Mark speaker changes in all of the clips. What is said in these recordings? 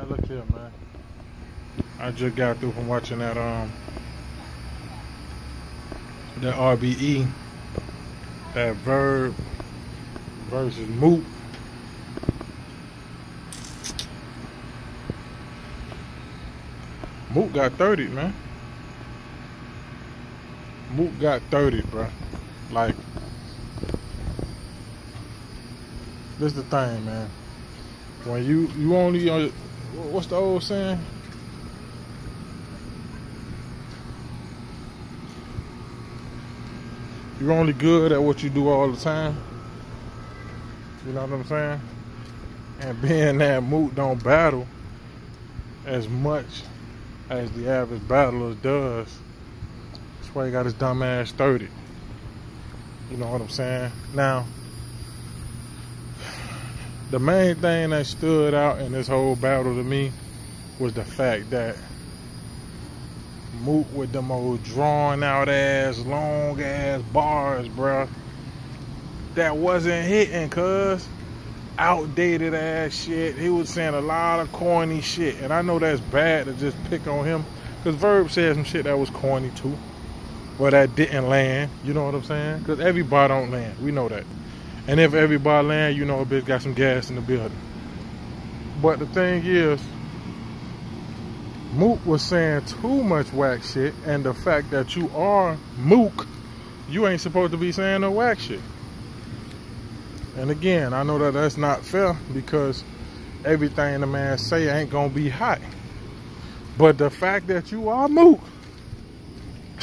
Speaker 1: Man, look here, man. I just got through from watching that RBE, that Verb versus Mook. Mook got 30, man. Mook got 30, bro. Like, this is the thing, man. When you only, what's the old saying? You're only good at what you do all the time. You know what I'm saying? And being that Mook don't battle as much as the average battler does, that's why he got his dumb ass 30. You know what I'm saying? Now, the main thing that stood out in this whole battle to me was the fact that Mook with them old drawn out ass, long ass bars, bruh, that wasn't hitting, cuz. Outdated ass shit. He was saying a lot of corny shit, and I know that's bad to just pick on him, because Verb said some shit that was corny too, but that didn't land. You know what I'm saying? Because everybody don't land. We know that. And if everybody land, you know a bitch got some gas in the building. But the thing is, Mook was saying too much whack shit, and the fact that you are Mook, you ain't supposed to be saying no whack shit. And again, I know that that's not fair, because everything the man say ain't gonna be hot. But the fact that you are Mook,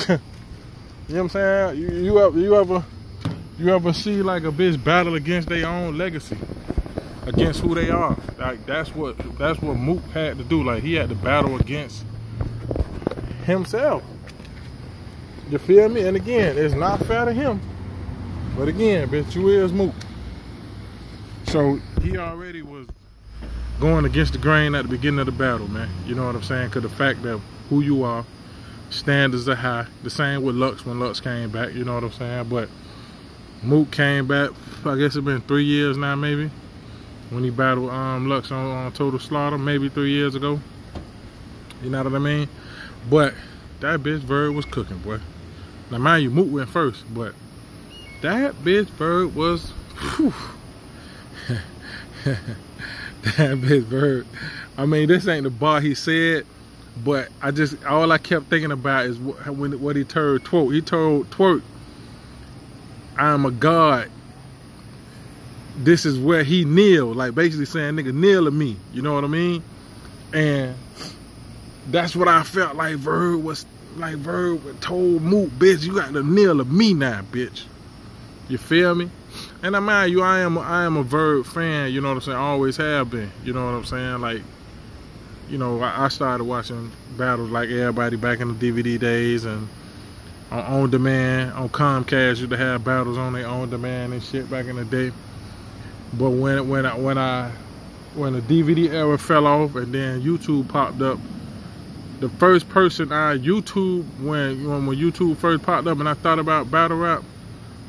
Speaker 1: you know what I'm saying? You ever see like a bitch battle against their own legacy, against who they are? Like that's what Mook had to do. Like he had to battle against himself. You feel me? And again, it's not fair to him. But again, bitch, you is Mook. So he already was going against the grain at the beginning of the battle, man. You know what I'm saying? Because the fact that who you are, standards are high. The same with Lux when Lux came back, you know what I'm saying? But Mook came back, I guess it's been 3 years now, maybe, when he battled Lux on Total Slaughter, maybe 3 years ago. You know what I mean? But that bitch Verb was cooking, boy. Now, mind you, Mook went first, but that bitch Verb was, whew. That bitch Verb. I mean, this ain't the bar he said, but all I kept thinking about is what he told Twerk. He told Twerk, I am a god. This is where he kneel. Like basically saying, nigga, kneel to me. You know what I mean? And that's what I felt like Verb was, like Verb told Mook, bitch, you got to kneel to me now, bitch. You feel me? And I mind you, I am a Verb fan, you know what I'm saying? I always have been, you know what I'm saying? Like, you know, I started watching battles like everybody back in the DVD days, and on demand, on Comcast, used to have battles on their on demand and shit back in the day. But when the DVD era fell off and then YouTube popped up, the first person I YouTube when YouTube first popped up and I thought about battle rap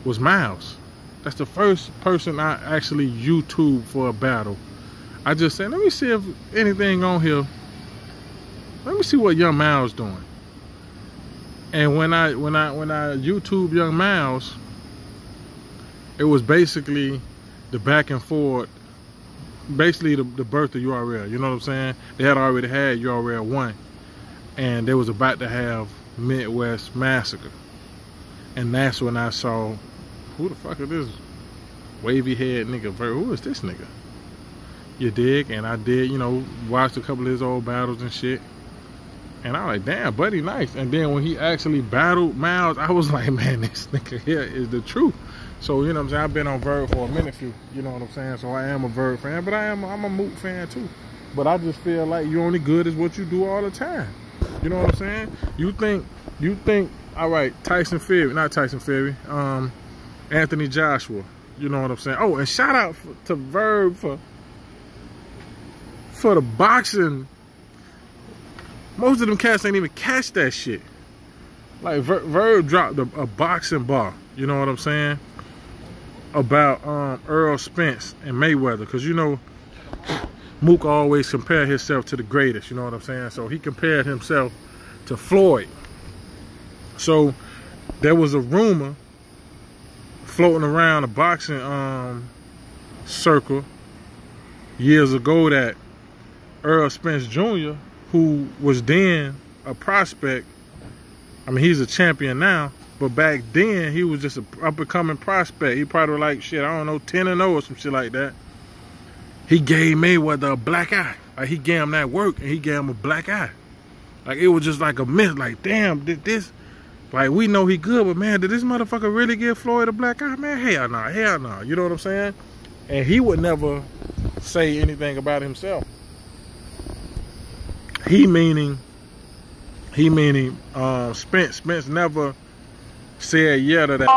Speaker 1: was Miles. That's the first person I actually YouTube for a battle. I just said, let me see if anything on here. Let me see what Young Miles doing. And when I YouTube Young Miles, it was basically the back and forth, basically the birth of URL. You know what I'm saying? They had already had URL 1, and they was about to have Midwest Massacre. And that's when I saw, who the fuck is this wavy head nigga? Who is this nigga? You dig? And I did, you know, watched a couple of his old battles and shit. And I was like, damn, buddy, nice. And then when he actually battled Miles, I was like, man, this nigga here is the truth. So, you know what I'm saying? I've been on Verb for a minute, you know what I'm saying? So I am a Verb fan, but I'm a Mook fan too. But I just feel like you're only good as what you do all the time. You know what I'm saying? You think, all right, not Tyson Fury, Anthony Joshua. You know what I'm saying? Oh, and shout out to Verb for the boxing. Most of them cats ain't even catch that shit. Like Verb dropped a boxing bar. You know what I'm saying? About Earl Spence and Mayweather, because you know Mook always compared himself to the greatest, you know what I'm saying? So he compared himself to Floyd. So there was a rumor floating around a boxing circle years ago that Earl Spence Jr., who was then a prospect, I mean, he's a champion now, but back then he was just a up-and-coming prospect. He probably like, shit, I don't know, 10-0 or some shit like that. He gave Mayweather a black eye. Like, he gave him that work, and he gave him a black eye. Like, it was just like a myth. Like, damn, did this... Like, we know he good, but, man, did this motherfucker really give Floyd a black eye? Man, hell no, hell no. You know what I'm saying? And he would never say anything about himself. He meaning Spence. Spence never said yeah to that.